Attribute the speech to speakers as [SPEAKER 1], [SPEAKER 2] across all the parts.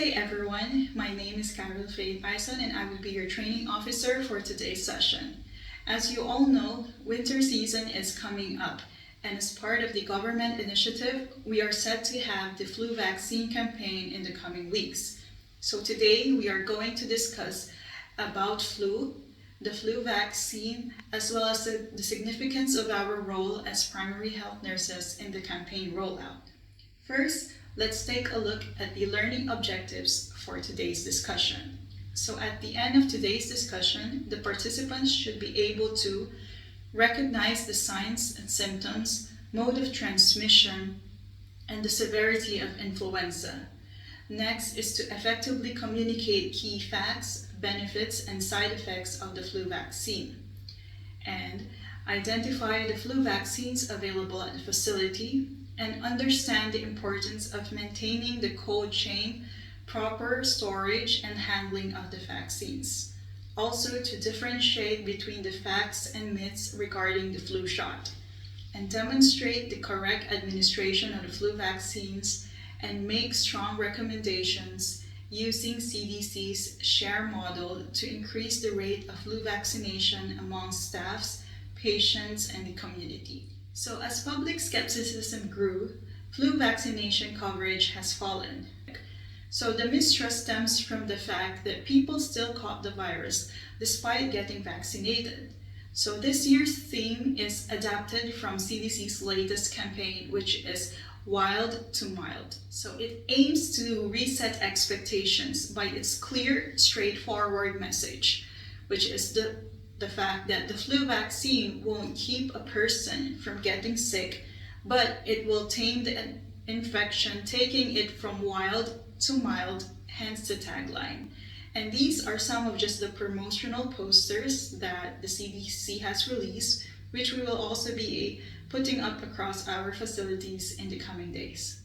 [SPEAKER 1] day everyone, my name is Karryll Ayson and I will be your training officer for today's session. As you all know, winter season is coming up, and as part of the government initiative, we are set to have the flu vaccine campaign in the coming weeks. So today we are going to discuss about flu, the flu vaccine, as well as the significance of our role as primary health nurses in the campaign rollout. First, let's take a look at the learning objectives for today's discussion. So at the end of today's discussion, the participants should be able to recognize the signs and symptoms, mode of transmission, and the severity of influenza. Next is to effectively communicate key facts, benefits, and side effects of the flu vaccine. And identify the flu vaccines available at the facility, and understand the importance of maintaining the cold chain, proper storage and handling of the vaccines. Also to differentiate between the facts and myths regarding the flu shot, and demonstrate the correct administration of the flu vaccines and make strong recommendations using CDC's SHARE model to increase the rate of flu vaccination among staffs, patients, and the community. So as public skepticism grew, flu vaccination coverage has fallen. So the mistrust stems from the fact that people still caught the virus despite getting vaccinated. So this year's theme is adapted from CDC's latest campaign, which is Wild to Mild. So it aims to reset expectations by its clear, straightforward message, which is the fact that the flu vaccine won't keep a person from getting sick, but it will tame the infection, taking it from wild to mild, hence the tagline. And these are some of just the promotional posters that the CDC has released, which we will also be putting up across our facilities in the coming days.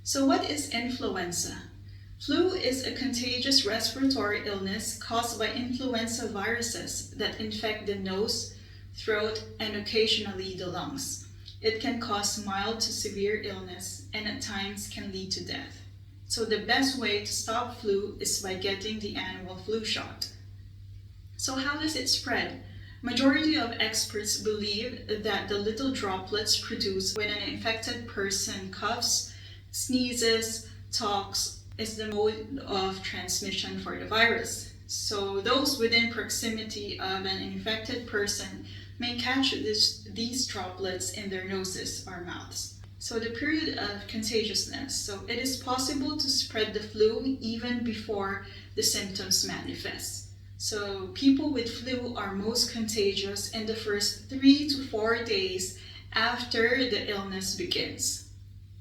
[SPEAKER 1] So what is influenza? Flu is a contagious respiratory illness caused by influenza viruses that infect the nose, throat, and occasionally the lungs. It can cause mild to severe illness and at times can lead to death. So the best way to stop flu is by getting the annual flu shot. So how does it spread? Majority of experts believe that the little droplets produced when an infected person coughs, sneezes, talks, is the mode of transmission for the virus. So those within proximity of an infected person may catch these droplets in their noses or mouths. So the period of contagiousness. So it is possible to spread the flu even before the symptoms manifest. So people with flu are most contagious in the first 3 to 4 days after the illness begins.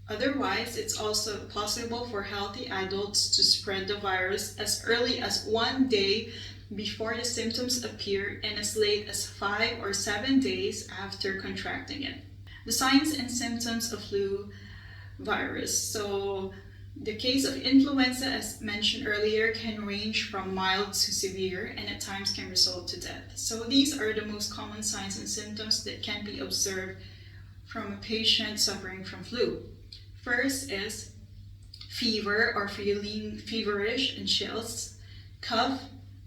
[SPEAKER 1] Otherwise, it's also possible for healthy adults to spread the virus as early as 1 day before the symptoms appear and as late as 5 or 7 days after contracting it. The signs and symptoms of flu virus. So the case of influenza, as mentioned earlier, can range from mild to severe and at times can result to death. So these are the most common signs and symptoms that can be observed from a patient suffering from flu. First is fever or feeling feverish and chills, cough,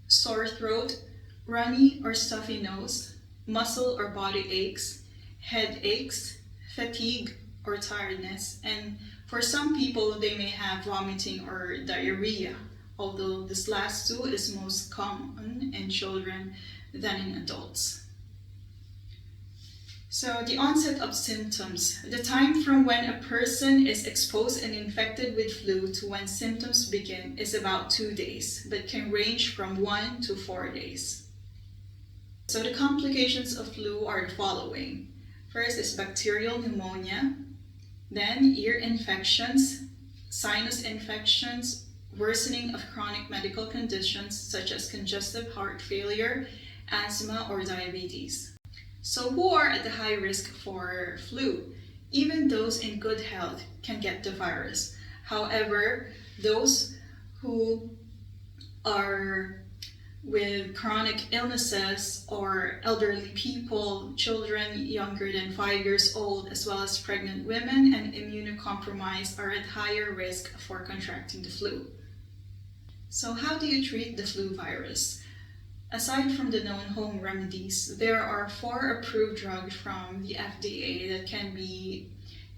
[SPEAKER 1] sore throat, runny or stuffy nose, muscle or body aches, headaches, fatigue or tiredness, and for some people they may have vomiting or diarrhea, although this last two is most common in children than in adults. So the onset of symptoms. The time from when a person is exposed and infected with flu to when symptoms begin is about 2 days, but can range from 1 to 4 days. So the complications of flu are the following. First is bacterial pneumonia, then ear infections, sinus infections, worsening of chronic medical conditions such as congestive heart failure, asthma, or diabetes. So who are at the high risk for flu? Even those in good health can get the virus. However, those who are with chronic illnesses or elderly people, children younger than 5 years old, as well as pregnant women and immunocompromised are at higher risk for contracting the flu. So how do you treat the flu virus? Aside from the known home remedies, there are 4 approved drugs from the FDA that can be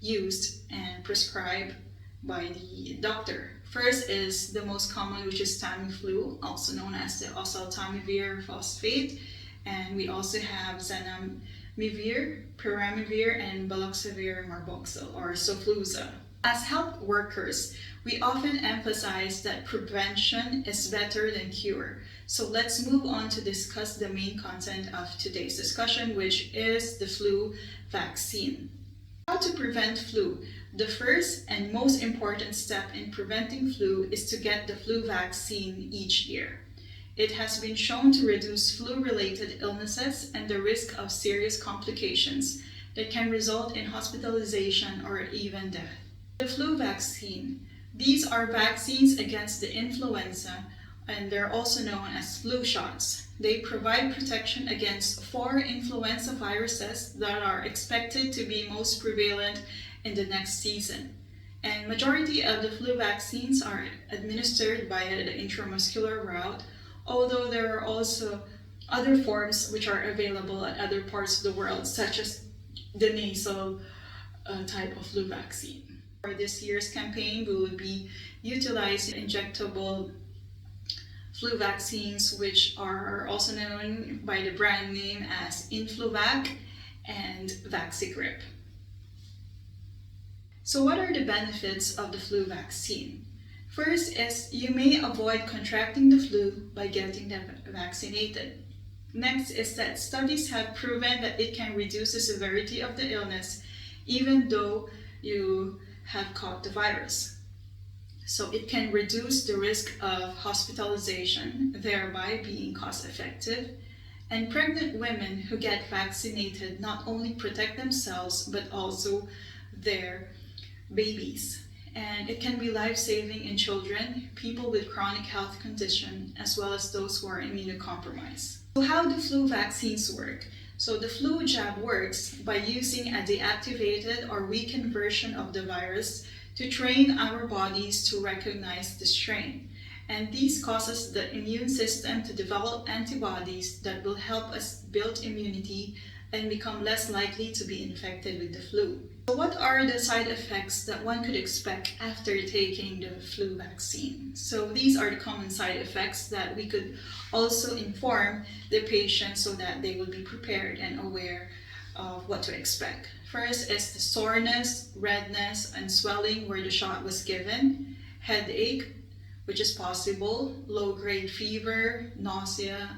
[SPEAKER 1] used and prescribed by the doctor. First is the most common, which is Tamiflu, also known as the oseltamivir phosphate. And we also have zanamivir, peramivir, and baloxavir marboxil, or Sofluza. As health workers, we often emphasize that prevention is better than cure. So let's move on to discuss the main content of today's discussion, which is the flu vaccine. How to prevent flu? The first and most important step in preventing flu is to get the flu vaccine each year. It has been shown to reduce flu-related illnesses and the risk of serious complications that can result in hospitalization or even death. The flu vaccine. These are vaccines against the influenza, and they're also known as flu shots. They provide protection against 4 influenza viruses that are expected to be most prevalent in the next season. And majority of the flu vaccines are administered by the intramuscular route, although there are also other forms which are available at other parts of the world, such as the nasal type of flu vaccine. For this year's campaign, we will be utilizing injectable flu vaccines, which are also known by the brand name as Influvac and Vaxigrip. So what are the benefits of the flu vaccine? First is you may avoid contracting the flu by getting vaccinated. Next is that studies have proven that it can reduce the severity of the illness even though you have caught the virus. So it can reduce the risk of hospitalization, thereby being cost effective. And pregnant women who get vaccinated not only protect themselves but also their babies. And it can be life-saving in children, people with chronic health condition, as well as those who are immunocompromised. So how do flu vaccines work? So the flu jab works by using a deactivated or weakened version of the virus to train our bodies to recognize the strain. And this causes the immune system to develop antibodies that will help us build immunity and become less likely to be infected with the flu. So what are the side effects that one could expect after taking the flu vaccine? So these are the common side effects that we could also inform the patient so that they will be prepared and aware of what to expect. First is the soreness, redness, and swelling where the shot was given, headache, which is possible, low-grade fever, nausea,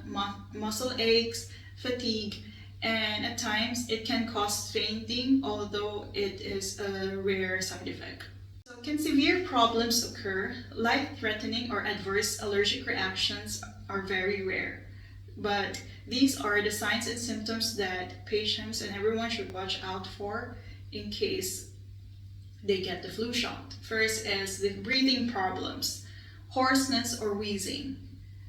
[SPEAKER 1] muscle aches, fatigue, and at times it can cause fainting, although it is a rare side effect. So can severe problems occur? Life-threatening or adverse allergic reactions are very rare, but these are the signs and symptoms that patients and everyone should watch out for in case they get the flu shot. First is the breathing problems, hoarseness or wheezing,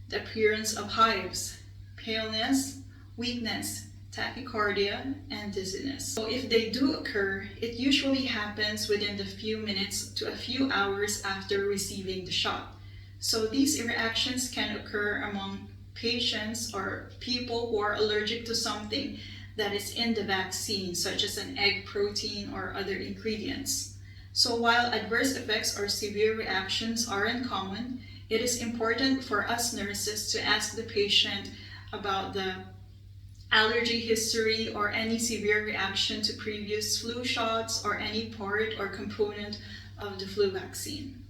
[SPEAKER 1] the appearance of hives, paleness, weakness, tachycardia, and dizziness. So if they do occur, it usually happens within the few minutes to a few hours after receiving the shot. So these reactions can occur among patients or people who are allergic to something that is in the vaccine, such as an egg protein or other ingredients. So while adverse effects or severe reactions are uncommon, it is important for us nurses to ask the patient about the allergy history or any severe reaction to previous flu shots or any part or component of the flu vaccine.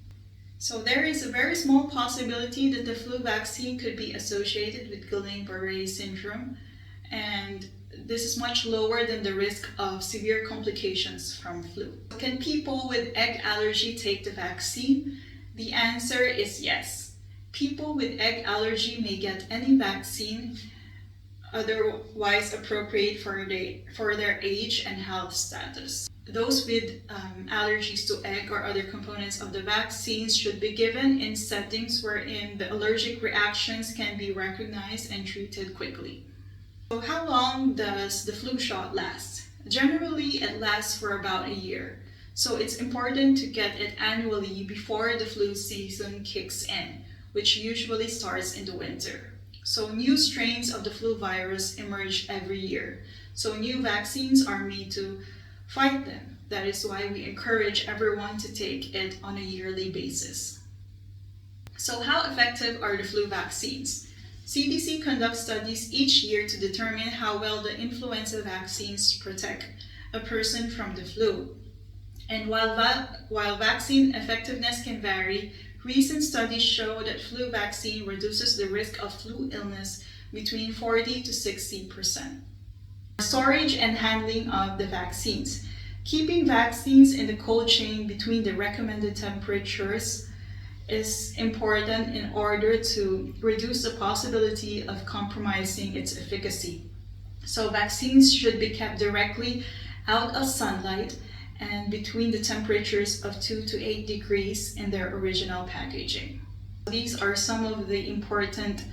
[SPEAKER 1] So there is a very small possibility that the flu vaccine could be associated with Guillain-Barré syndrome, and this is much lower than the risk of severe complications from flu. Can people with egg allergy take the vaccine? The answer is yes. People with egg allergy may get any vaccine otherwise appropriate for their age and health status. Those with allergies to egg or other components of the vaccines should be given in settings wherein the allergic reactions can be recognized and treated quickly. So how long does the flu shot last? Generally, it lasts for about a year. So it's important to get it annually before the flu season kicks in. which usually starts in the winter. So new strains of the flu virus emerge every year. So new vaccines are made to fight them. That is why we encourage everyone to take it on a yearly basis. So how effective are the flu vaccines? CDC conducts studies each year to determine how well the influenza vaccines protect a person from the flu. And while vaccine effectiveness can vary, recent studies show that flu vaccine reduces the risk of flu illness between 40 to 60%. Storage and handling of the vaccines. Keeping vaccines in the cold chain between the recommended temperatures is important in order to reduce the possibility of compromising its efficacy. So vaccines should be kept directly out of sunlight and between the temperatures of 2 to 8 degrees in their original packaging. These are some of the important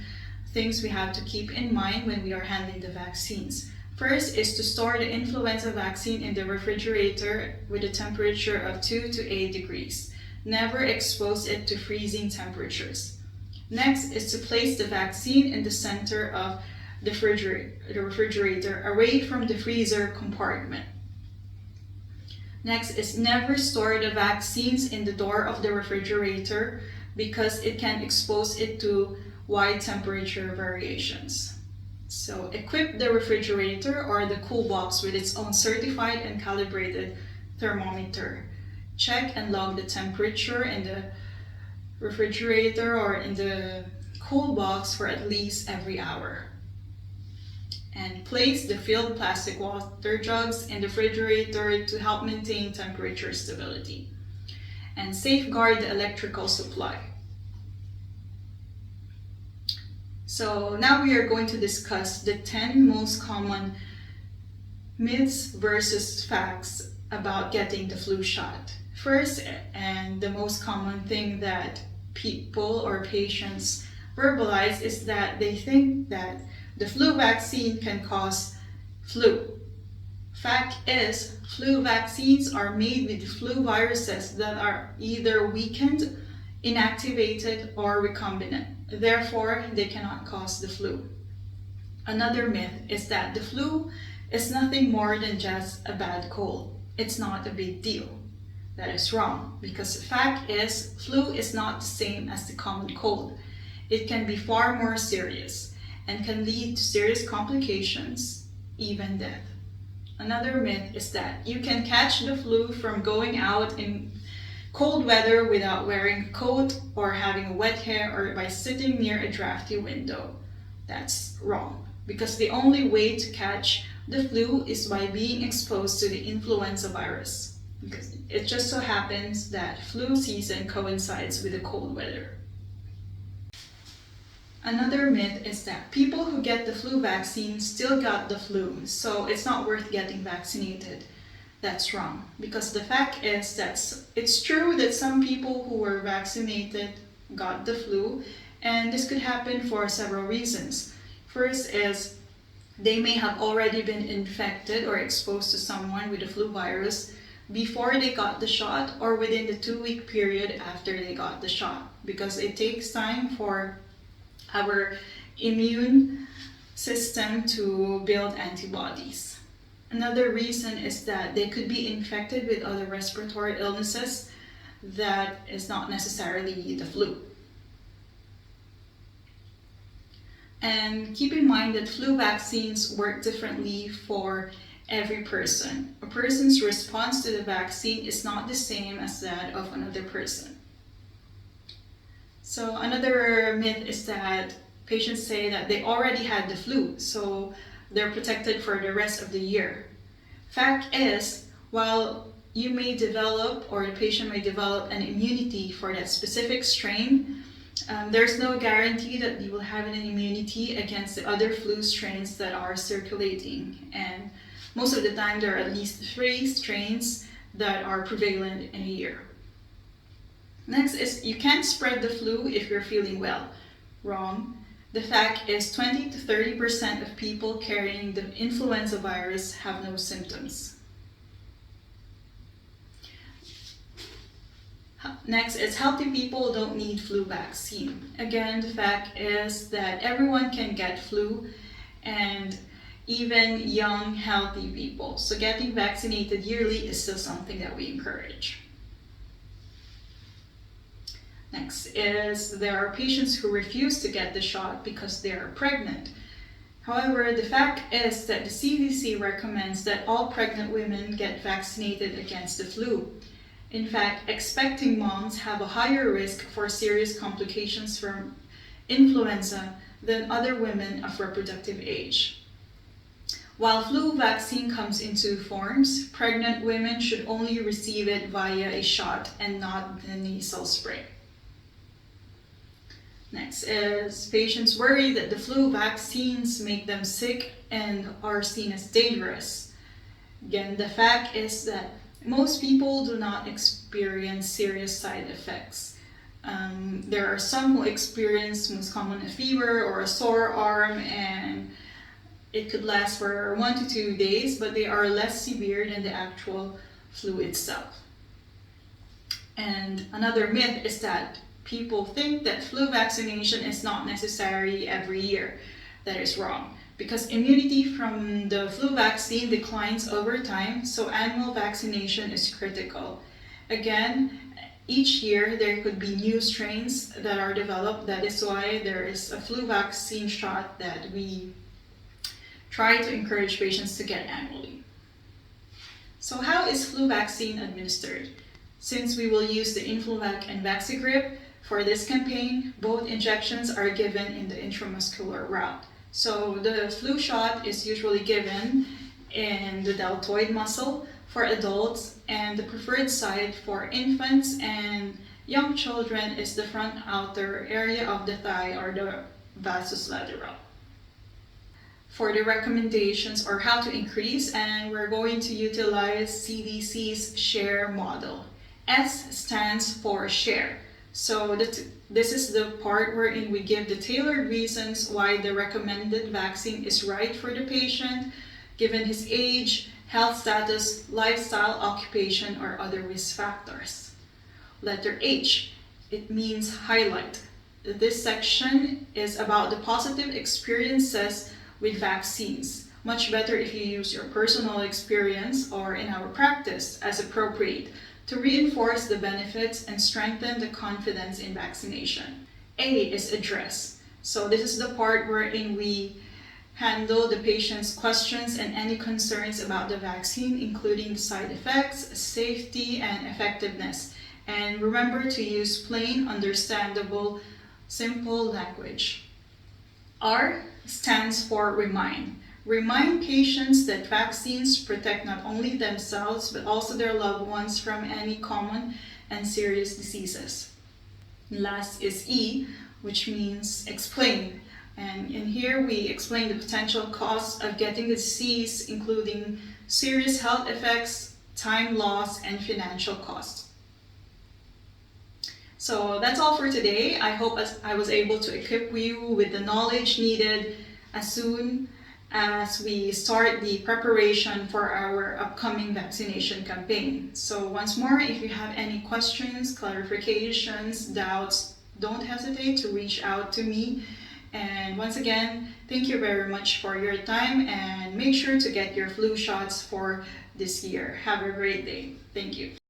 [SPEAKER 1] things we have to keep in mind when we are handling the vaccines. First is to store the influenza vaccine in the refrigerator with a temperature of 2 to 8 degrees. Never expose it to freezing temperatures. Next is to place the vaccine in the center of the refrigerator, away from the freezer compartment. Next is never store the vaccines in the door of the refrigerator because it can expose it to wide temperature variations. So equip the refrigerator or the cool box with its own certified and calibrated thermometer. Check and log the temperature in the refrigerator or in the cool box for at least every hour. And place the filled plastic water jugs in the refrigerator to help maintain temperature stability. And safeguard the electrical supply. So now we are going to discuss the 10 most common myths versus facts about getting the flu shot. First, and the most common thing that people or patients verbalize is that they think that the flu vaccine can cause flu. Fact is, flu vaccines are made with flu viruses that are either weakened, inactivated, or recombinant. Therefore, they cannot cause the flu. Another myth is that the flu is nothing more than just a bad cold. It's not a big deal. That is wrong, because the fact is, flu is not the same as the common cold. It can be far more serious and can lead to serious complications, even death. Another myth is that you can catch the flu from going out in cold weather without wearing a coat or having a wet hair or by sitting near a drafty window. That's wrong, because the only way to catch the flu is by being exposed to the influenza virus. Because it just so happens that flu season coincides with the cold weather. Another myth is that people who get the flu vaccine still got the flu, so it's not worth getting vaccinated. That's wrong, because the fact is that it's true that some people who were vaccinated got the flu, and this could happen for several reasons. First is they may have already been infected or exposed to someone with the flu virus before they got the shot or within the 2-week period after they got the shot, because it takes time for our immune system to build antibodies. Another reason is that they could be infected with other respiratory illnesses that is not necessarily the flu. And keep in mind that flu vaccines work differently for every person. A person's response to the vaccine is not the same as that of another person. So another myth is that patients say that they already had the flu, so they're protected for the rest of the year. Fact is, while you may develop or the patient may develop an immunity for that specific strain, there's no guarantee that you will have an immunity against the other flu strains that are circulating. And most of the time, there are at least 3 strains that are prevalent in a year. Next is you can't spread the flu if you're feeling well. Wrong. The fact is 20 to 30% of people carrying the influenza virus have no symptoms. Next is healthy people don't need flu vaccine. Again, the fact is that everyone can get flu, and even young, healthy people. So getting vaccinated yearly is still something that we encourage. Next is there are patients who refuse to get the shot because they are pregnant. However, the fact is that the CDC recommends that all pregnant women get vaccinated against the flu. In fact, expecting moms have a higher risk for serious complications from influenza than other women of reproductive age. While flu vaccine comes in two forms, pregnant women should only receive it via a shot and not the nasal spray. Next is patients worry that the flu vaccines make them sick and are seen as dangerous. Again, the fact is that most people do not experience serious side effects. There are some who experience most common a fever or a sore arm, and it could last for 1 to 2 days, but they are less severe than the actual flu itself. And another myth is that people think that flu vaccination is not necessary every year. That is wrong, because immunity from the flu vaccine declines over time, so annual vaccination is critical. Again, each year there could be new strains that are developed. That is why there is a flu vaccine shot that we try to encourage patients to get annually. So how is flu vaccine administered? Since we will use the Influvac and Vaxigrip for this campaign, both injections are given in the intramuscular route. So the flu shot is usually given in the deltoid muscle for adults, and the preferred site for infants and young children is the front outer area of the thigh, or the vastus lateral. For the recommendations or how to increase, and we're going to utilize CDC's SHARE model. S stands for share. So this is the part wherein we give the tailored reasons why the recommended vaccine is right for the patient, given his age, health status, lifestyle, occupation, or other risk factors. Letter H, it means highlight. This section is about the positive experiences with vaccines. Much better if you use your personal experience or in our practice as appropriate to reinforce the benefits and strengthen the confidence in vaccination. A is address. So this is the part wherein we handle the patient's questions and any concerns about the vaccine, including the side effects, safety, and effectiveness. And remember to use plain, understandable, simple language. R stands for remind. Remind patients that vaccines protect not only themselves but also their loved ones from any common and serious diseases. Last is E, which means explain. And in here we explain the potential costs of getting the disease, including serious health effects, time loss, and financial costs. So that's all for today. I hope I was able to equip you with the knowledge needed as soon as we start the preparation for our upcoming vaccination campaign. So once more, if you have any questions, clarifications, doubts, don't hesitate to reach out to me. And once again, thank you very much for your time, and make sure to get your flu shots for this year. Have a great day. Thank you.